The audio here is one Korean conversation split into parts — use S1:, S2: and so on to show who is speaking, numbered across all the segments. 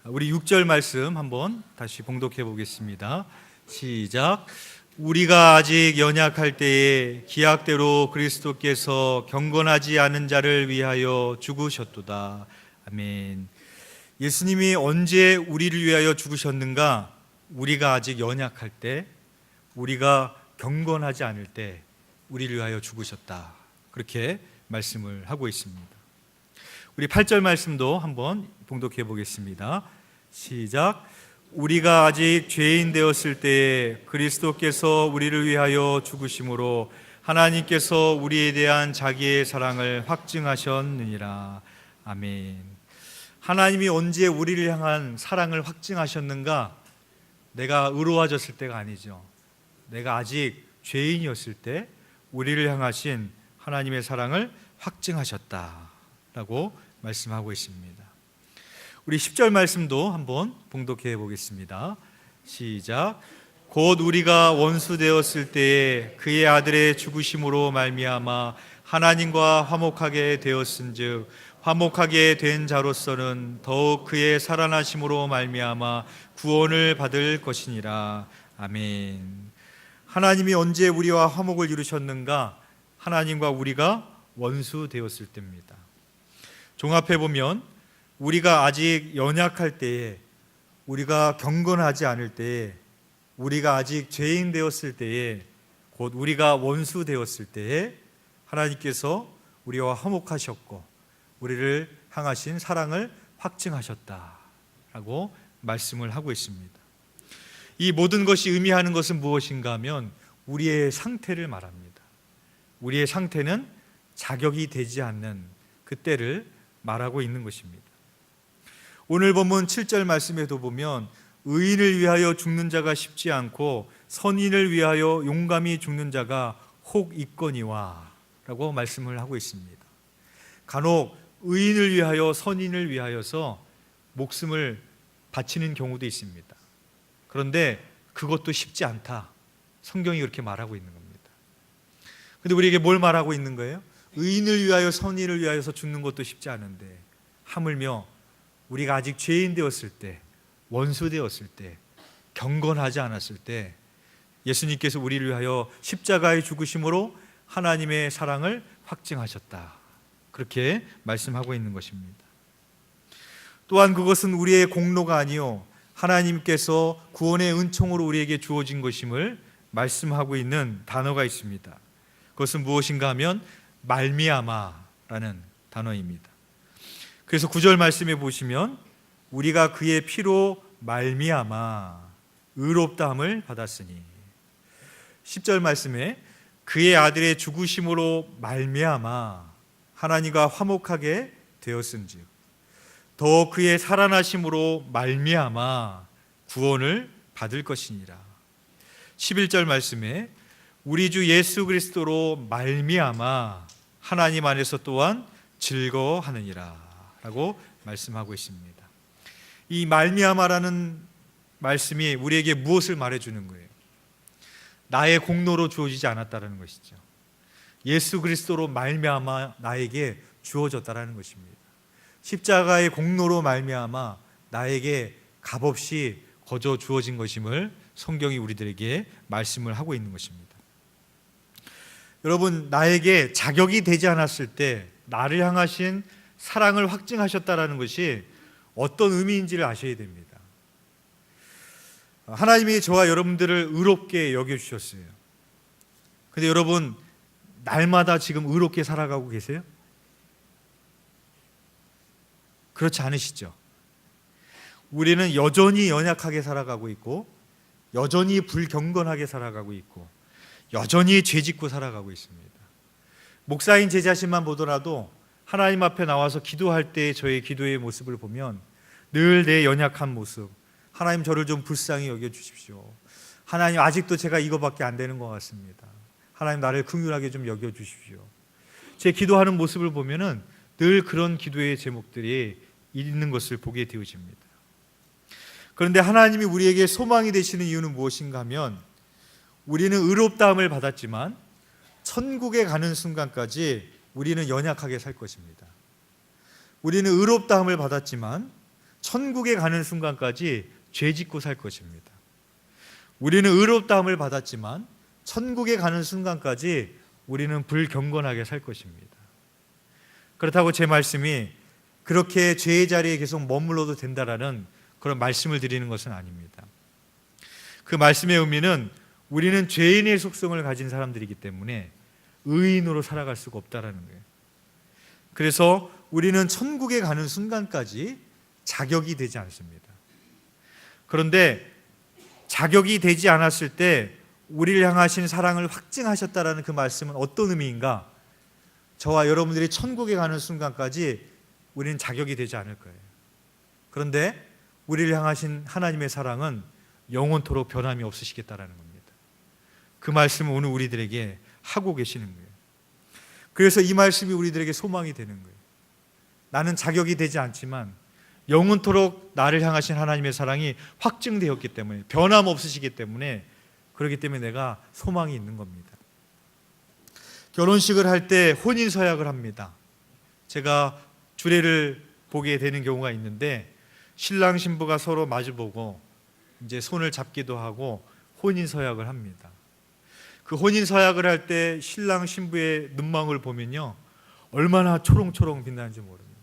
S1: 우리 6절 말씀 한번 다시 봉독해 보겠습니다. 시작. 우리가 아직 연약할 때에 기약대로 그리스도께서 경건하지 않은 자를 위하여 죽으셨도다. 아멘. 예수님이 언제 우리를 위하여 죽으셨는가? 우리가 아직 연약할 때, 우리가 경건하지 않을 때 우리를 위하여 죽으셨다. 그렇게 말씀을 하고 있습니다. 우리 8절 말씀도 한번 봉독해 보겠습니다. 시작. 우리가 아직 죄인 되었을 때에 그리스도께서 우리를 위하여 죽으심으로 하나님께서 우리에 대한 자기의 사랑을 확증하셨느니라. 아멘. 하나님이 언제 우리를 향한 사랑을 확증하셨는가? 내가 의로워졌을 때가 아니죠. 내가 아직 죄인이었을 때 우리를 향하신 하나님의 사랑을 확증하셨다라고 말씀하고 있습니다. 우리 10절 말씀도 한번 봉독해 보겠습니다. 시작. 곧 우리가 원수 되었을 때에 그의 아들의 죽으심으로 말미암아 하나님과 화목하게 되었은즉 화목하게 된 자로서는 더욱 그의 살아나심으로 말미암아 구원을 받을 것이니라. 아멘. 하나님이 언제 우리와 화목을 이루셨는가? 하나님과 우리가 원수 되었을 때입니다. 종합해 보면 우리가 아직 연약할 때에, 우리가 경건하지 않을 때에, 우리가 아직 죄인 되었을 때에, 곧 우리가 원수 되었을 때에 하나님께서 우리와 화목하셨고 우리를 향하신 사랑을 확증하셨다라고 말씀을 하고 있습니다. 이 모든 것이 의미하는 것은 무엇인가 하면 우리의 상태를 말합니다. 우리의 상태는 자격이 되지 않는 그때를 말하고 있는 것입니다. 오늘 본문 7절 말씀에도 보면 의인을 위하여 죽는 자가 쉽지 않고 선인을 위하여 용감히 죽는 자가 혹 있거니와 라고 말씀을 하고 있습니다. 간혹 의인을 위하여 선인을 위하여서 목숨을 바치는 경우도 있습니다. 그런데 그것도 쉽지 않다. 성경이 그렇게 말하고 있는 겁니다. 그런데 우리에게 뭘 말하고 있는 거예요? 의인을 위하여 선인을 위하여서 죽는 것도 쉽지 않은데 하물며 우리가 아직 죄인 되었을 때, 원수 되었을 때, 경건하지 않았을 때 예수님께서 우리를 위하여 십자가에 죽으심으로 하나님의 사랑을 확증하셨다. 그렇게 말씀하고 있는 것입니다. 또한 그것은 우리의 공로가 아니요 하나님께서 구원의 은총으로 우리에게 주어진 것임을 말씀하고 있는 단어가 있습니다. 그것은 무엇인가 하면 말미암아라는 단어입니다. 그래서 9절 말씀에 보시면 우리가 그의 피로 말미암아 의롭다함을 받았으니, 10절 말씀에 그의 아들의 죽으심으로 말미암아 하나님과 화목하게 되었은즉 더 그의 살아나심으로 말미암아 구원을 받을 것이니라. 11절 말씀에 우리 주 예수 그리스도로 말미암아 하나님 안에서 또한 즐거워하느니라 라고 말씀하고 있습니다. 이 말미암아라는 말씀이 우리에게 무엇을 말해주는 거예요? 나의 공로로 주어지지 않았다는 것이죠. 예수 그리스도로 말미암아 나에게 주어졌다는 것입니다. 십자가의 공로로 말미암아 나에게 값없이 거저 주어진 것임을 성경이 우리들에게 말씀을 하고 있는 것입니다. 여러분, 나에게 자격이 되지 않았을 때 나를 향하신 사랑을 확증하셨다는 것이 어떤 의미인지를 아셔야 됩니다. 하나님이 저와 여러분들을 의롭게 여겨주셨어요. 그런데 여러분, 날마다 지금 의롭게 살아가고 계세요? 그렇지 않으시죠? 우리는 여전히 연약하게 살아가고 있고 여전히 불경건하게 살아가고 있고 여전히 죄짓고 살아가고 있습니다. 목사인 제 자신만 보더라도 하나님 앞에 나와서 기도할 때 저의 기도의 모습을 보면 늘 내 연약한 모습, 하나님 저를 좀 불쌍히 여겨주십시오. 하나님 아직도 제가 이거밖에 안 되는 것 같습니다. 하나님 나를 긍휼하게 좀 여겨주십시오. 제 기도하는 모습을 보면은 늘 그런 기도의 제목들이 있는 것을 보게 되어집니다. 그런데 하나님이 우리에게 소망이 되시는 이유는 무엇인가 하면 우리는 의롭다함을 받았지만 천국에 가는 순간까지 우리는 연약하게 살 것입니다. 우리는 의롭다함을 받았지만 천국에 가는 순간까지 죄 짓고 살 것입니다. 우리는 의롭다함을 받았지만 천국에 가는 순간까지 우리는 불경건하게 살 것입니다. 그렇다고 제 말씀이 그렇게 죄의 자리에 계속 머물러도 된다라는 그런 말씀을 드리는 것은 아닙니다. 그 말씀의 의미는 우리는 죄인의 속성을 가진 사람들이기 때문에 의인으로 살아갈 수가 없다라는 거예요. 그래서 우리는 천국에 가는 순간까지 자격이 되지 않습니다. 그런데 자격이 되지 않았을 때 우리를 향하신 사랑을 확증하셨다라는 그 말씀은 어떤 의미인가? 저와 여러분들이 천국에 가는 순간까지 우리는 자격이 되지 않을 거예요. 그런데 우리를 향하신 하나님의 사랑은 영원토록 변함이 없으시겠다라는 겁니다. 그 말씀을 오늘 우리들에게 하고 계시는 거예요. 그래서 이 말씀이 우리들에게 소망이 되는 거예요. 나는 자격이 되지 않지만 영원토록 나를 향하신 하나님의 사랑이 확증되었기 때문에, 변함없으시기 때문에, 그렇기 때문에 내가 소망이 있는 겁니다. 결혼식을 할 때 혼인서약을 합니다. 제가 주례를 보게 되는 경우가 있는데 신랑 신부가 서로 마주보고 이제 손을 잡기도 하고 혼인서약을 합니다. 그 혼인서약을 할 때 신랑 신부의 눈망울 보면요, 얼마나 초롱초롱 빛나는지 모릅니다.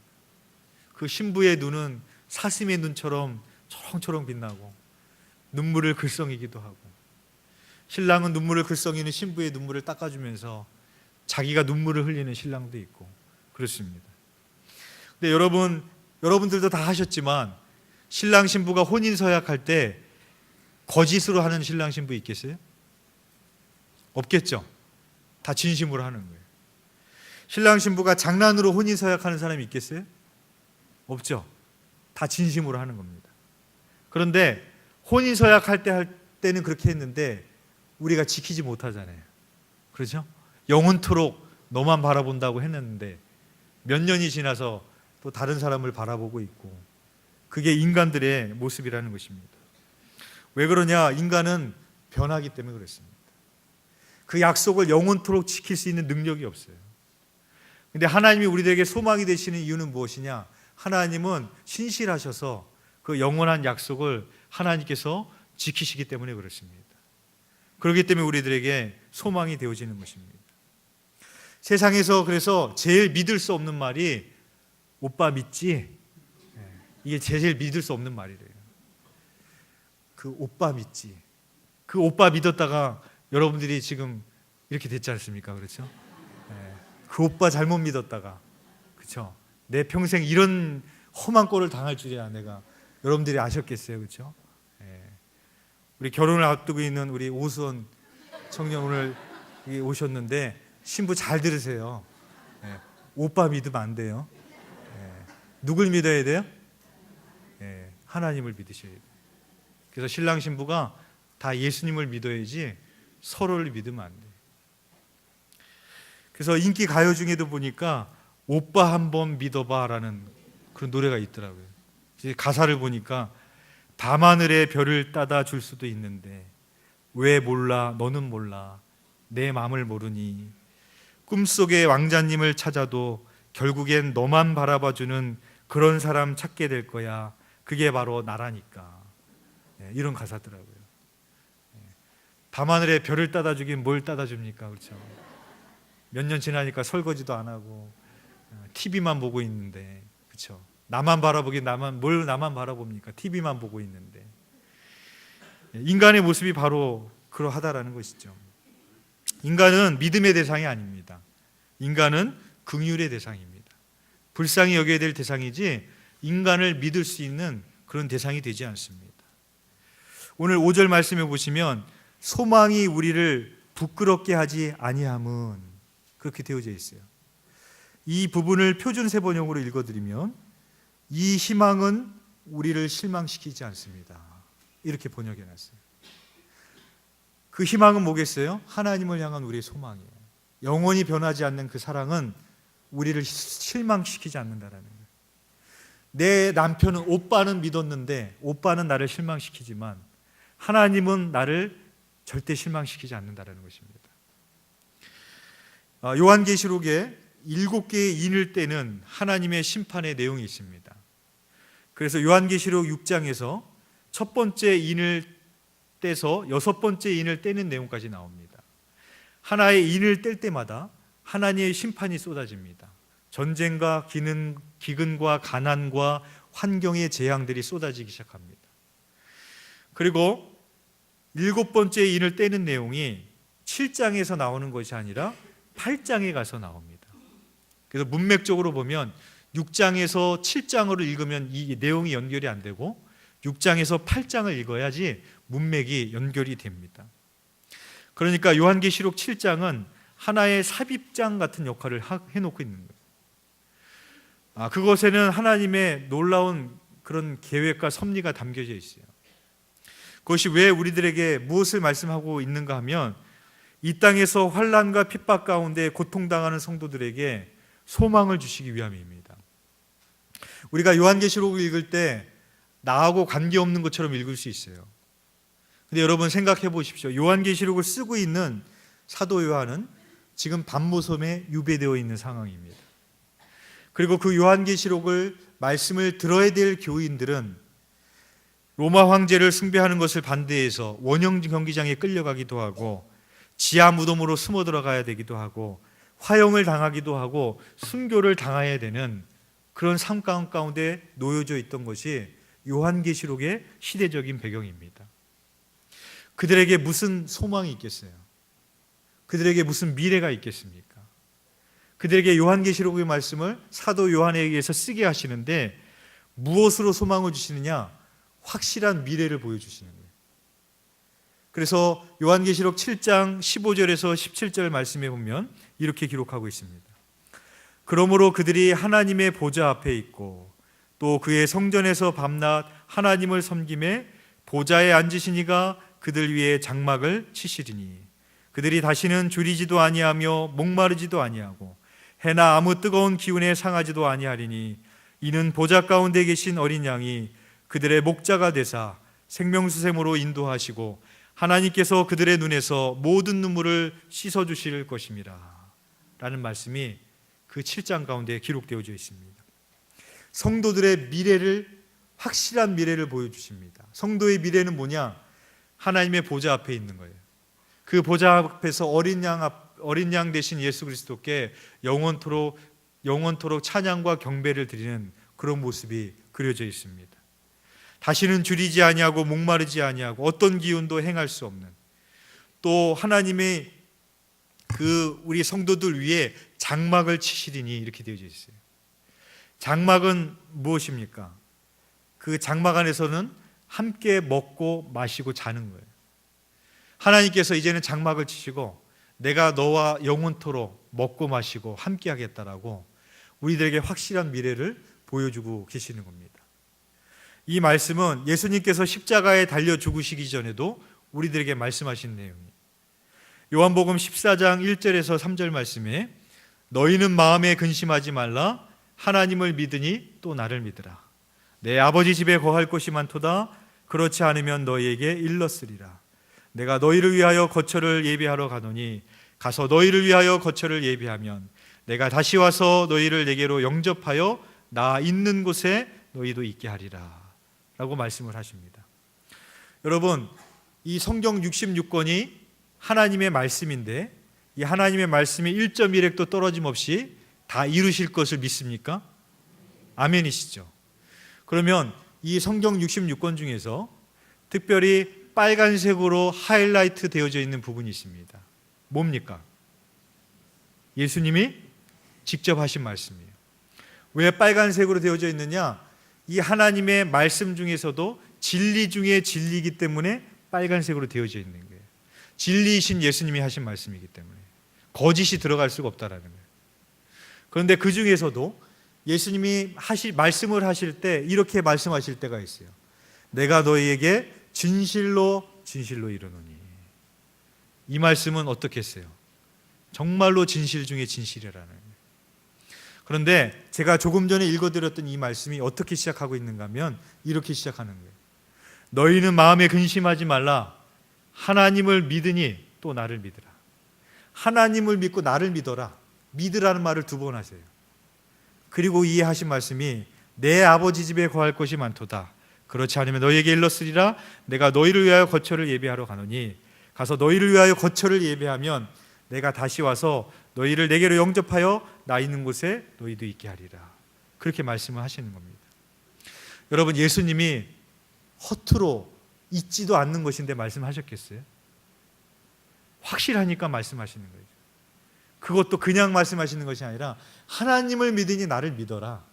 S1: 그 신부의 눈은 사슴의 눈처럼 초롱초롱 빛나고 눈물을 글썽이기도 하고, 신랑은 눈물을 글썽이는 신부의 눈물을 닦아주면서 자기가 눈물을 흘리는 신랑도 있고 그렇습니다. 근데 여러분들도 다 하셨지만 신랑 신부가 혼인서약할 때 거짓으로 하는 신랑 신부 있겠어요? 없겠죠. 다 진심으로 하는 거예요. 신랑 신부가 장난으로 혼인서약하는 사람이 있겠어요? 없죠. 다 진심으로 하는 겁니다. 그런데 혼인서약할 때는 그렇게 했는데 우리가 지키지 못하잖아요. 그렇죠? 영원토록 너만 바라본다고 했는데 몇 년이 지나서 또 다른 사람을 바라보고 있고, 그게 인간들의 모습이라는 것입니다. 왜 그러냐? 인간은 변하기 때문에 그렇습니다. 그 약속을 영원토록 지킬 수 있는 능력이 없어요. 근데 하나님이 우리들에게 소망이 되시는 이유는 무엇이냐? 하나님은 신실하셔서 그 영원한 약속을 하나님께서 지키시기 때문에 그렇습니다. 그렇기 때문에 우리들에게 소망이 되어지는 것입니다. 세상에서 그래서 제일 믿을 수 없는 말이 오빠 믿지? 이게 제일 믿을 수 없는 말이래요. 그 오빠 믿지? 그 오빠 믿었다가 여러분들이 지금 이렇게 됐지 않습니까? 그렇죠? 그 오빠 잘못 믿었다가, 그렇죠? 내 평생 이런 험한 꼴을 당할 줄이야 내가. 여러분들이 아셨겠어요, 그렇죠? 우리 결혼을 앞두고 있는 우리 오수원 청년 오늘 오셨는데 신부 잘 들으세요. 오빠 믿으면 안 돼요. 누굴 믿어야 돼요? 하나님을 믿으셔야 돼요. 그래서 신랑 신부가 다 예수님을 믿어야지 서로를 믿으면 안 돼요. 그래서 인기 가요 중에도 보니까 오빠 한번 믿어봐라는 그런 노래가 있더라고요. 가사를 보니까 밤하늘의 별을 따다 줄 수도 있는데 왜 몰라 너는 몰라 내 맘을 모르니, 꿈속의 왕자님을 찾아도 결국엔 너만 바라봐주는 그런 사람 찾게 될 거야. 그게 바로 나라니까. 이런 가사더라고요. 밤하늘에 별을 따다 주긴 뭘 따다 줍니까? 그렇죠? 몇 년 지나니까 설거지도 안 하고 TV만 보고 있는데, 그렇죠? 나만 바라보긴 뭘 나만 바라봅니까? TV만 보고 있는데. 인간의 모습이 바로 그러하다라는 것이죠. 인간은 믿음의 대상이 아닙니다. 인간은 긍휼의 대상입니다. 불쌍히 여겨야 될 대상이지 인간을 믿을 수 있는 그런 대상이 되지 않습니다. 오늘 5절 말씀에 보시면 소망이 우리를 부끄럽게 하지 아니함은 그렇게 되어져 있어요. 이 부분을 표준세 번역으로 읽어드리면 이 희망은 우리를 실망시키지 않습니다. 이렇게 번역해놨어요. 그 희망은 뭐겠어요? 하나님을 향한 우리의 소망이에요. 영원히 변하지 않는 그 사랑은 우리를 실망시키지 않는다라는 거예요. 내 남편은, 오빠는 믿었는데 오빠는 나를 실망시키지만 하나님은 나를 절대 실망시키지 않는다라는 것입니다. 요한계시록에 7개의 인을 떼는 하나님의 심판의 내용이 있습니다. 그래서 요한계시록 6장에서 첫 번째 인을 떼서 여섯 번째 인을 떼는 내용까지 나옵니다. 하나의 인을 뗄 때마다 하나님의 심판이 쏟아집니다. 전쟁과 기근과 가난과 환경의 재앙들이 쏟아지기 시작합니다. 그리고 일곱 번째 인을 떼는 내용이 7장에서 나오는 것이 아니라 8장에 가서 나옵니다. 그래서 문맥적으로 보면 6장에서 7장으로 읽으면 이 내용이 연결이 안 되고 6장에서 8장을 읽어야지 문맥이 연결이 됩니다. 그러니까 요한계시록 7장은 하나의 삽입장 같은 역할을 해놓고 있는 거예요. 그것에는 하나님의 놀라운 그런 계획과 섭리가 담겨져 있어요. 그것이 왜 우리들에게 무엇을 말씀하고 있는가 하면 이 땅에서 환난과 핍박 가운데 고통당하는 성도들에게 소망을 주시기 위함입니다. 우리가 요한계시록을 읽을 때 나하고 관계없는 것처럼 읽을 수 있어요. 근데 여러분 생각해 보십시오. 요한계시록을 쓰고 있는 사도 요한은 지금 밤모섬에 유배되어 있는 상황입니다. 그리고 그 요한계시록을 말씀을 들어야 될 교인들은 로마 황제를 숭배하는 것을 반대해서 원형 경기장에 끌려가기도 하고 지하 무덤으로 숨어 들어가야 되기도 하고 화형을 당하기도 하고 순교를 당해야 되는 그런 삶 가운데 놓여져 있던 것이 요한계시록의 시대적인 배경입니다. 그들에게 무슨 소망이 있겠어요? 그들에게 무슨 미래가 있겠습니까? 그들에게 요한계시록의 말씀을 사도 요한에 의해서 쓰게 하시는데 무엇으로 소망을 주시느냐? 확실한 미래를 보여주시는 거예요. 그래서 요한계시록 7장 15절에서 17절 말씀에 보면 이렇게 기록하고 있습니다. 그러므로 그들이 하나님의 보좌 앞에 있고 또 그의 성전에서 밤낮 하나님을 섬김에 보좌에 앉으시니가 그들 위에 장막을 치시리니 그들이 다시는 줄이지도 아니하며 목마르지도 아니하고 해나 아무 뜨거운 기운에 상하지도 아니하리니 이는 보좌 가운데 계신 어린 양이 그들의 목자가 되사 생명수샘으로 인도하시고 하나님께서 그들의 눈에서 모든 눈물을 씻어주실 것입니다 라는 말씀이 그 7장 가운데 기록되어져 있습니다. 성도들의 미래를, 확실한 미래를 보여주십니다. 성도의 미래는 뭐냐? 하나님의 보좌 앞에 있는 거예요. 그 보좌 앞에서 어린 양 대신 예수 그리스도께 영원토록 찬양과 경배를 드리는 그런 모습이 그려져 있습니다. 다시는 줄이지 아니하고 목마르지 아니하고 어떤 기운도 행할 수 없는, 또 하나님의 우리 성도들 위에 장막을 치시리니 이렇게 되어져 있어요. 장막은 무엇입니까? 그 장막 안에서는 함께 먹고 마시고 자는 거예요. 하나님께서 이제는 장막을 치시고 내가 너와 영원토록 먹고 마시고 함께 하겠다라고 우리들에게 확실한 미래를 보여주고 계시는 겁니다. 이 말씀은 예수님께서 십자가에 달려 죽으시기 전에도 우리들에게 말씀하신 내용이에요. 요한복음 14장 1절에서 3절 말씀에 너희는 마음에 근심하지 말라 하나님을 믿으니 또 나를 믿으라. 내 아버지 집에 거할 곳이 많도다. 그렇지 않으면 너희에게 일렀으리라. 내가 너희를 위하여 거처를 예비하러 가노니 가서 너희를 위하여 거처를 예비하면 내가 다시 와서 너희를 내게로 영접하여 나 있는 곳에 너희도 있게 하리라 라고 말씀을 하십니다. 여러분, 이 성경 66권이 하나님의 말씀인데 이 하나님의 말씀이 1.1획도 떨어짐 없이 다 이루실 것을 믿습니까? 아멘이시죠? 그러면 이 성경 66권 중에서 특별히 빨간색으로 하이라이트 되어져 있는 부분이 있습니다. 뭡니까? 예수님이 직접 하신 말씀이에요. 왜 빨간색으로 되어져 있느냐? 이 하나님의 말씀 중에서도 진리 중에 진리이기 때문에 빨간색으로 되어져 있는 거예요. 진리이신 예수님이 하신 말씀이기 때문에 거짓이 들어갈 수가 없다라는 거예요. 그런데 그 중에서도 예수님이 말씀을 하실 때 이렇게 말씀하실 때가 있어요. 내가 너희에게 진실로 이르노니. 이 말씀은 어떻게 했어요? 정말로 진실 중에 진실이라는 거예요. 그런데 제가 조금 전에 읽어드렸던 이 말씀이 어떻게 시작하고 있는가 하면 이렇게 시작하는 거예요. 너희는 마음에 근심하지 말라. 하나님을 믿으니 또 나를 믿으라. 하나님을 믿고 나를 믿어라. 믿으라는 말을 2번 하세요. 그리고 이해하신 말씀이 내 아버지 집에 거할 곳이 많도다. 그렇지 않으면 너희에게 일렀으리라. 내가 너희를 위하여 거처를 예비하러 가노니 가서 너희를 위하여 거처를 예비하면 내가 다시 와서 너희를 내게로 영접하여 나 있는 곳에 너희도 있게 하리라. 그렇게 말씀을 하시는 겁니다. 여러분, 예수님이 허투루 있지도 않는 것인데 말씀하셨겠어요? 확실하니까 말씀하시는 거예요. 그것도 그냥 말씀하시는 것이 아니라 하나님을 믿으니 나를 믿어라.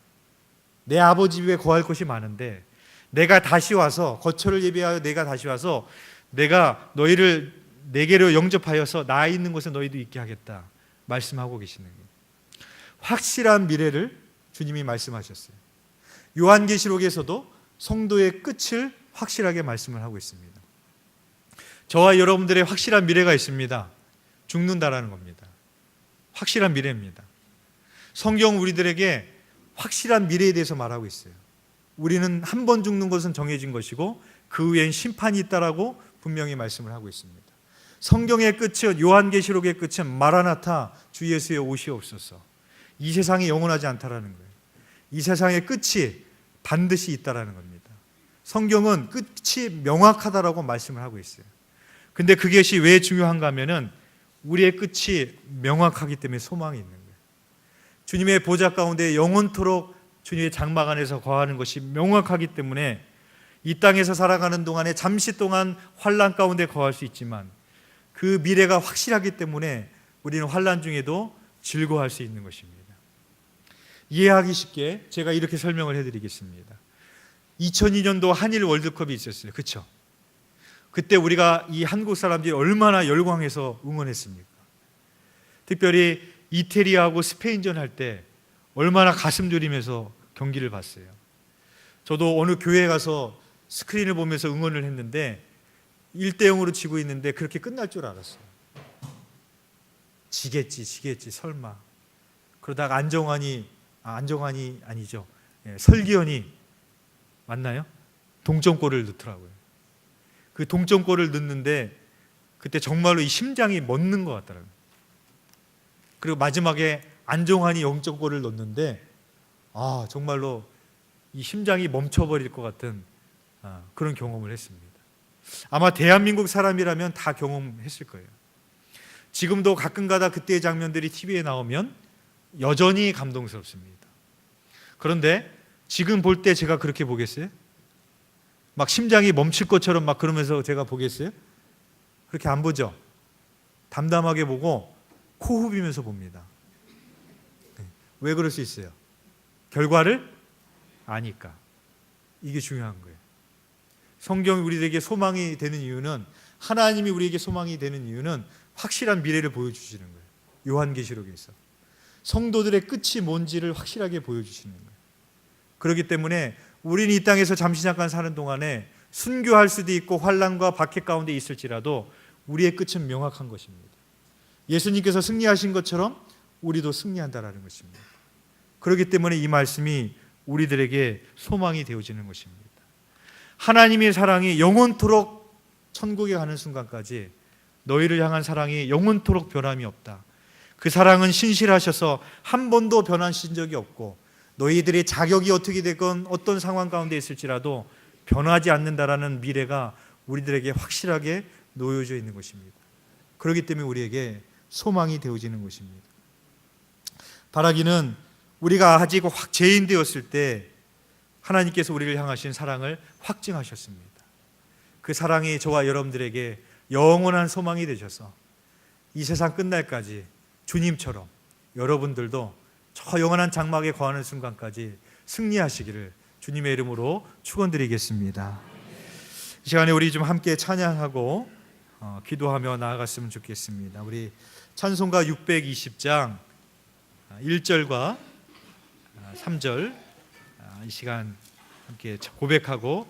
S1: 내 아버지 집에 거할 곳이 많은데 내가 다시 와서 거처를 예비하여 내가 다시 와서 내가 너희를 내게로 영접하여서 나 있는 곳에 너희도 있게 하겠다 말씀하고 계시는 거예요. 확실한 미래를 주님이 말씀하셨어요. 요한계시록에서도 성도의 끝을 확실하게 말씀을 하고 있습니다. 저와 여러분들의 확실한 미래가 있습니다. 죽는다라는 겁니다. 확실한 미래입니다. 성경 우리들에게 확실한 미래에 대해서 말하고 있어요. 우리는 한 번 죽는 것은 정해진 것이고 그 후엔 심판이 있다라고 분명히 말씀을 하고 있습니다. 성경의 끝은, 요한계시록의 끝은 마라나타, 주 예수의 오시옵소서. 이 세상이 영원하지 않다라는 거예요. 이 세상의 끝이 반드시 있다라는 겁니다. 성경은 끝이 명확하다라고 말씀을 하고 있어요. 근데 그것이 왜 중요한가 하면은 우리의 끝이 명확하기 때문에 소망이 있는 거예요. 주님의 보좌 가운데 영원토록 주님의 장막 안에서 거하는 것이 명확하기 때문에 이 땅에서 살아가는 동안에 잠시 동안 환난 가운데 거할 수 있지만 그 미래가 확실하기 때문에 우리는 환난 중에도 즐거워할 수 있는 것입니다. 이해하기 쉽게 제가 이렇게 설명을 해드리겠습니다. 2002년도 한일 월드컵이 있었어요. 그렇죠? 그때 우리가 이 한국 사람들이 얼마나 열광해서 응원했습니까? 특별히 이태리하고 스페인전 할 때 얼마나 가슴 졸이면서 경기를 봤어요. 저도 어느 교회에 가서 스크린을 보면서 응원을 했는데 1대0으로 지고 있는데 그렇게 끝날 줄 알았어요. 지겠지 설마. 그러다가 안정환이 아니죠. 설기현이 맞나요? 동점골을 넣더라고요. 그 동점골을 넣는데 그때 정말로 이 심장이 멎는 것 같더라고요. 그리고 마지막에 안정환이 0점골을 넣는데 정말로 이 심장이 멈춰버릴 것 같은 그런 경험을 했습니다. 아마 대한민국 사람이라면 다 경험했을 거예요. 지금도 가끔가다 그때의 장면들이 TV에 나오면 여전히 감동스럽습니다. 그런데 지금 볼 때 제가 그렇게 보겠어요? 막 심장이 멈출 것처럼 막 그러면서 제가 보겠어요? 그렇게 안 보죠? 담담하게 보고 코 후비면서 봅니다. 왜 그럴 수 있어요? 결과를 아니까. 이게 중요한 거예요. 성경이 우리에게 소망이 되는 이유는, 하나님이 우리에게 소망이 되는 이유는 확실한 미래를 보여주시는 거예요. 요한계시록에서 성도들의 끝이 뭔지를 확실하게 보여주시는 거예요. 그렇기 때문에 우리는 이 땅에서 잠시 잠깐 사는 동안에 순교할 수도 있고 환난과 박해 가운데 있을지라도 우리의 끝은 명확한 것입니다. 예수님께서 승리하신 것처럼 우리도 승리한다라는 것입니다. 그렇기 때문에 이 말씀이 우리들에게 소망이 되어지는 것입니다. 하나님의 사랑이 영원토록 천국에 가는 순간까지 너희를 향한 사랑이 영원토록 변함이 없다. 그 사랑은 신실하셔서 한 번도 변하신 적이 없고 너희들의 자격이 어떻게 되건 어떤 상황 가운데 있을지라도 변하지 않는다라는 미래가 우리들에게 확실하게 놓여져 있는 것입니다. 그렇기 때문에 우리에게 소망이 되어지는 것입니다. 바라기는 우리가 아직 죄인 되었을 때 하나님께서 우리를 향하신 사랑을 확증하셨습니다. 그 사랑이 저와 여러분들에게 영원한 소망이 되셔서 이 세상 끝날까지 주님처럼 여러분들도 저 영원한 장막에 거하는 순간까지 승리하시기를 주님의 이름으로 축원드리겠습니다. 이 시간에 우리 좀 함께 찬양하고 기도하며 나아갔으면 좋겠습니다. 우리 찬송가 620장 1절과 3절 이 시간 함께 고백하고